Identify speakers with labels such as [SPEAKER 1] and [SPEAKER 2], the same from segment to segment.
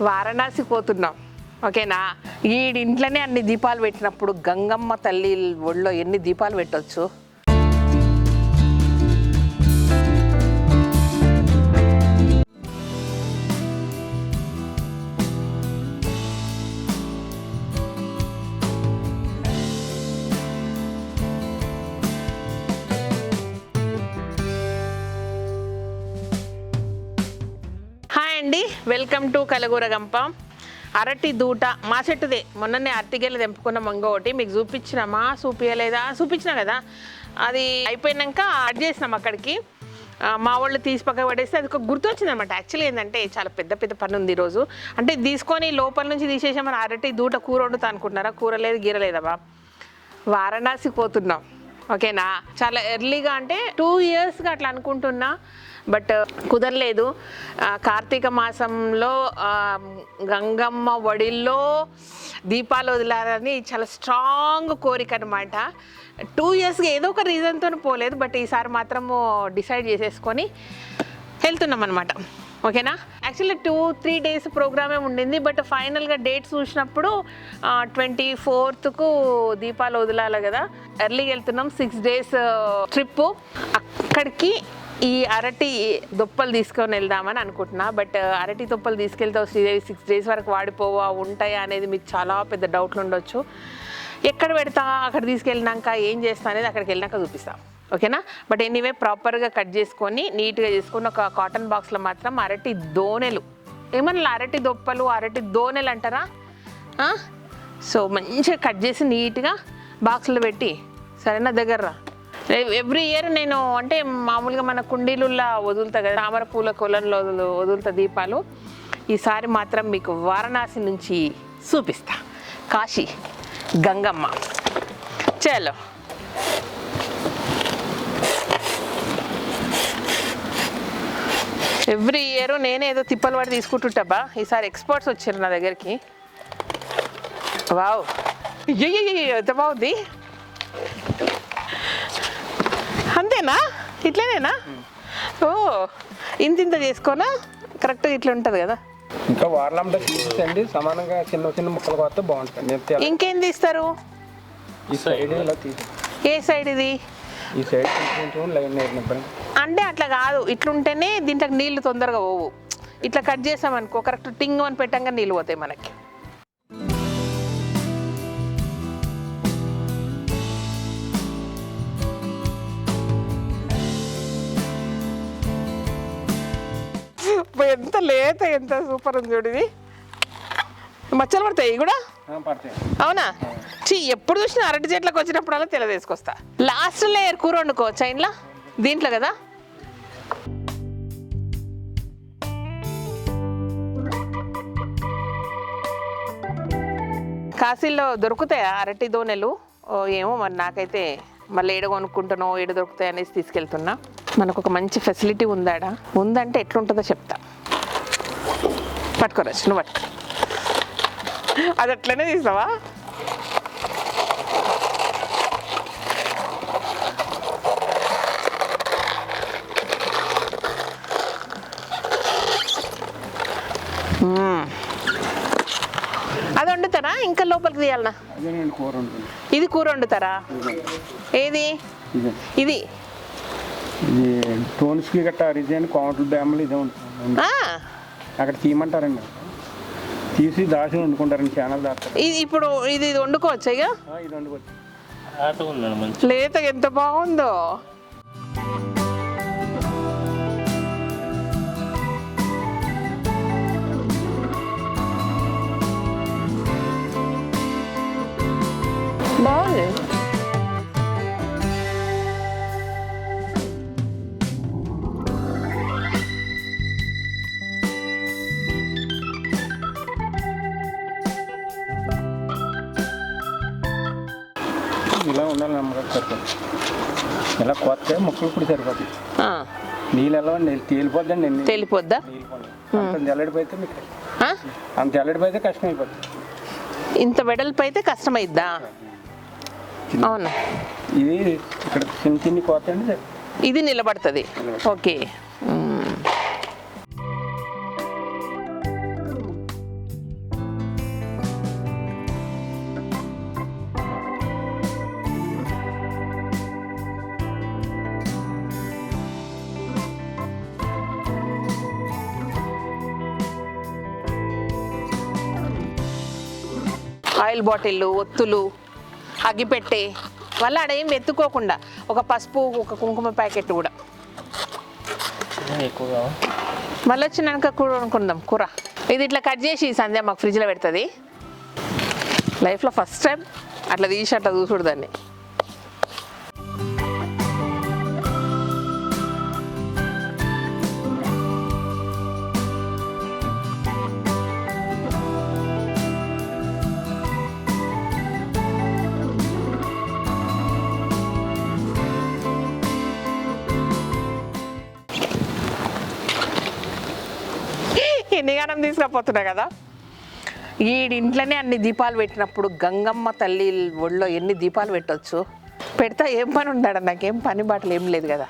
[SPEAKER 1] వారణాసి పోతున్నాం ఓకేనా. ఈ ఇంట్లోనే అన్ని దీపాలు పెట్టినప్పుడు గంగమ్మ తల్లి ఒళ్ళో ఎన్ని దీపాలు పెట్టవచ్చు. హాయ్ అండి, వెల్కమ్ టు కలగూరగంప. అరటి దూట మా చెట్టుదే. మొన్ననే అరటిగేలు తెంపుకున్న మంగోటి మీకు చూపించినామా చూపించలేదా? చూపించినా కదా. అది అయిపోయినాక అడ్ చేసినాం అక్కడికి. మా వాళ్ళు తీసి పక్క పడేస్తే అది ఒక గుర్తు వచ్చింది అనమాట. యాక్చువల్లీ ఏంటంటే చాలా పెద్ద పని ఉంది ఈరోజు. అంటే తీసుకొని లోపల నుంచి తీసేసామని అరటి దూట కూర వండుతా అనుకుంటున్నారా? కూర లేదు గీర లేదమ్మా. వారణాసి పోతున్నాం ఓకేనా. చాలా ఎర్లీగా అంటే 2 ఇయర్స్గా అట్లా అనుకుంటున్నా, బట్ కుదరలేదు. కార్తీక మాసంలో గంగమ్మ ఒడిల్లో దీపాలు వదిలారని చాలా స్ట్రాంగ్ కోరిక అనమాట. 2 ఇయర్స్గా ఏదో ఒక రీజన్తో పోలేదు, బట్ ఈసారి మాత్రము డిసైడ్ చేసేసుకొని వెళ్తున్నాం అనమాట ఓకేనా. యాక్చువల్లీ 2-3 డేస్ ప్రోగ్రామే ఉండింది, బట్ ఫైనల్గా డేట్స్ చూసినప్పుడు 24కు దీపాలు వదిలాలి కదా. ఎర్లీగా వెళ్తున్నాం. 6 days ట్రిప్పు. అక్కడికి ఈ అరటి దొప్పలు తీసుకొని వెళ్దామని అనుకుంటున్నా. బట్ అరటి దొప్పలు తీసుకెళ్తే శ్రీదేవి 6 days వరకు వాడిపోవా ఉంటాయా అనేది మీకు చాలా పెద్ద డౌట్లు ఉండొచ్చు. ఎక్కడ పెడతా, అక్కడ తీసుకెళ్ళినాక ఏం చేస్తా అనేది అక్కడికి వెళ్ళినాక చూపిస్తాం ఓకేనా. బట్ ఎనీవే ప్రాపర్గా కట్ చేసుకొని నీట్గా చేసుకొని ఒక కాటన్ బాక్స్లో మాత్రం అరటి దోనెలు, ఏమన్నా అరటి దొప్పలు అరటి దోనెలు అంటారా, సో మంచిగా కట్ చేసి నీట్గా బాక్స్లో పెట్టి సరేనా దగ్గర. ఎవ్రీ ఇయర్ నేను అంటే మామూలుగా మన కుండీలులా వదులుతా కదా, తామర పూల కొలంలో వదులుతా దీపాలు. ఈసారి మాత్రం మీకు వారణాసి నుంచి చూపిస్తా. కాశీ గంగమ్మ చలో. ఎవ్రీ ఇయర్ నేనే ఏదో తిప్పలు పడి తీసుకుంటుంటాబా. ఈసారి ఎక్స్పర్ట్స్ వచ్చారు నా దగ్గరికి. వావ్, ఎంత బాగుంది. అంతేనా? ఇట్లనేనా? ఓ ఇంత చేసుకోనా? కరెక్ట్గా ఇట్లా ఉంటుంది కదా.
[SPEAKER 2] ఇంకా వారలంతా తీసేయండి, సమానంగా చిన్న చిన్న ముక్కలు కొడితే బాగుంటుంది.
[SPEAKER 1] ఇంకేం తీస్తారు?
[SPEAKER 2] ఈ సైడ్ ఇలా తీసి.
[SPEAKER 1] ఏ సైడ్ ఇది?
[SPEAKER 2] ఈ సైడ్ కొంచెం లైన్ అయినప్పుడు
[SPEAKER 1] అంటే అట్లా కాదు, ఇట్లుంటేనే దీంట్లోకి నీళ్లు తొందరగా పోవు. ఇట్లా కట్ చేసామనుకో కరెక్ట్ టింగ్ అని పెట్టంగా నీళ్ళు పోతాయి మనకి. ఎంత లేత, ఎంత సూపర్ ఉంది చూడు. ఇది మచ్చలు పడతాయి కూడా. అవునా? ఎప్పుడు చూసినా అరటి చెట్లకు వచ్చినప్పుడల్లా తెల్ల తీసుకొస్తా. లాస్ట్ లేయర్ కూర వండుకోవచ్చా ఇంట్లో దీంట్లో కదా. కాశీలో దొరుకుతాయా అరటి దోనెలు? ఏమో మరి, నాకైతే మళ్ళీ ఏడ కొనుక్కుంటానో ఏడ దొరుకుతాయి అనేసి తీసుకెళ్తున్నా. మనకు ఒక మంచి ఫెసిలిటీ ఉందాడా. ఉందంటే ఎట్లుంటుందో చెప్తా. పట్టుకోరచ్చు, నువ్వు పట్టుకో. అది అట్లనే తీసావా? అది వండుతారా ఇంకా లోపలికి తీయాలనా? ఇది కూర వండుతారా? ఏది ఇది?
[SPEAKER 2] టోన్స్కి గట్ట రిజైన్ కౌంటర్ డ్యామ్లు ఇదే ఉంటుంది. అక్కడ తీయమంటారండి, తీసి దాసి వండుకుంటారండి. ఛానల్ దాస్తారు.
[SPEAKER 1] ఇది ఇప్పుడు ఇది వండుకోవచ్చా? ఇక
[SPEAKER 2] ఇది వండుకోవచ్చు.
[SPEAKER 1] లేత ఎంత బాగుందో. బాగుంది.
[SPEAKER 2] ఇలా ఉండాలి నమ్మకం. సరిపోతుంది. ఇలా కొత్త ముక్కలు ఇప్పుడు సరిపోతుంది. నీళ్ళు ఎలా తేలిపోద్దండి.
[SPEAKER 1] తేలిపోద్దా?
[SPEAKER 2] అంత జల్లడిపోతే మీకు అంత జల్లడిపోతే కష్టం అయిపోతుంది.
[SPEAKER 1] ఇంత వెడల్పు అయితే కష్టమైద్దా? అవునా?
[SPEAKER 2] ఇది ఇక్కడ చిన్న చిన్ని కోత అండి.
[SPEAKER 1] ఇది నిలబడుతుంది. ఓకే. ఆయిల్ బాటిళ్ళు, ఒత్తులు, అగ్గిపెట్టే వల్ల ఆడ ఏం ఎత్తుకోకుండా ఒక పసుపు, ఒక కుంకుమ ప్యాకెట్ కూడా.
[SPEAKER 2] ఎక్కువగా
[SPEAKER 1] మళ్ళీ వచ్చినాక కూర అనుకుందాం. కూర ఇది ఇట్లా కట్ చేసి సంధ్య మాకు ఫ్రిడ్జ్లో పెడుతుంది. లైఫ్లో ఫస్ట్ టైం అట్లా తీసి అట్లా చూసుడు దాన్ని. ఎన్నిగానం తీసుకుపోతున్నా కదా. ఇంట్లోనే అన్ని దీపాలు పెట్టినప్పుడు గంగమ్మ తల్లి ఒళ్ళో ఎన్ని దీపాలు పెట్టవచ్చు. పెడతా ఏం పని ఉండాడు, నాకేం పని బాటలు ఏం లేదు కదా.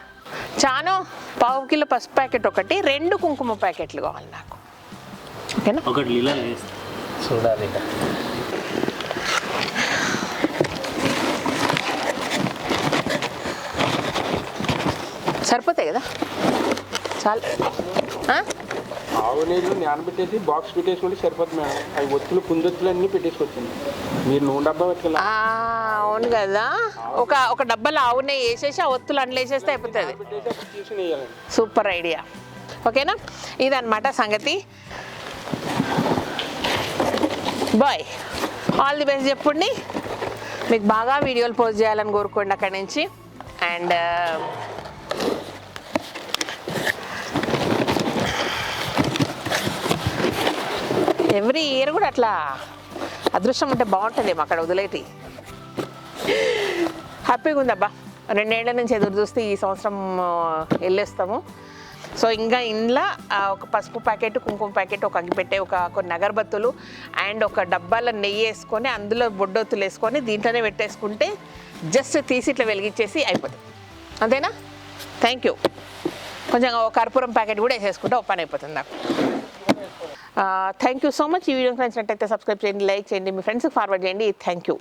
[SPEAKER 1] చాను 1/2 కిలో పసుపు ప్యాకెట్ ఒకటి, 2 కుంకుమ ప్యాకెట్లు కావాలి నాకు. ఓకేనా?
[SPEAKER 2] ఒకటి లీలా చూడాలి.
[SPEAKER 1] సరిపోతాయి కదా, చాలు.
[SPEAKER 2] ఆవు నీళ్ళు నానబెట్టేసి బాక్స్ పెట్టేసుకుంటే సరిపోతుంది మేడం. అవి ఒత్తులు కుందొత్తులు అన్నీ పెట్టేసుకొచ్చింది. మీరు నూనె డబ్బా పెట్టుకెళ్ళి.
[SPEAKER 1] అవును కదా, ఒక డబ్బాలో ఆవు నెయ్యి వేసేసి ఆ ఒత్తులు అందులో వేసేస్తే అయిపోతుంది. Super idea. ఓకేనా? ఇదన్నమాట సంగతి. బాయ్, ఆల్ ది బెస్ట్ చెప్పండి. మీకు బాగా వీడియోలు పోస్ట్ చేయాలని కోరుకోండి అక్కడి నుంచి. అండ్ ఎవ్రీ ఇయర్ కూడా అట్లా అదృష్టం ఉంటే బాగుంటుందేమో అక్కడ వదిలేటి. హ్యాపీగా ఉందబ్బా. 2 ఏళ్ల నుంచి ఎదురు చూస్తే ఈ సంవత్సరం వెళ్ళేస్తాము. సో ఇంకా ఇంట్లో ఒక పసుపు ప్యాకెట్, కుంకుమ ప్యాకెట్, ఒక అగ్గిపెట్టే, కొన్ని అగరబత్తులు అండ్ ఒక డబ్బాలో నెయ్యి వేసుకొని అందులో బొడ్డొత్తులు వేసుకొని దీంట్లోనే పెట్టేసుకుంటే జస్ట్ తీసి ఇట్లా వెలిగించేసి అయిపోతుంది. అంతేనా? Thank you. కొంచెం కర్పూరం ప్యాకెట్ కూడా వేసేసుకుంటే ఓపెన్ అయిపోతుంది నాకు. Thank you so much. ఈ వీడియోకి నచ్చినట్టయితే సబ్స్క్రైబ్ చేయండి, లైక్ చేయండి, మీ ఫ్రెండ్స్కి ఫార్వర్డ్ చేయండి. Thank you.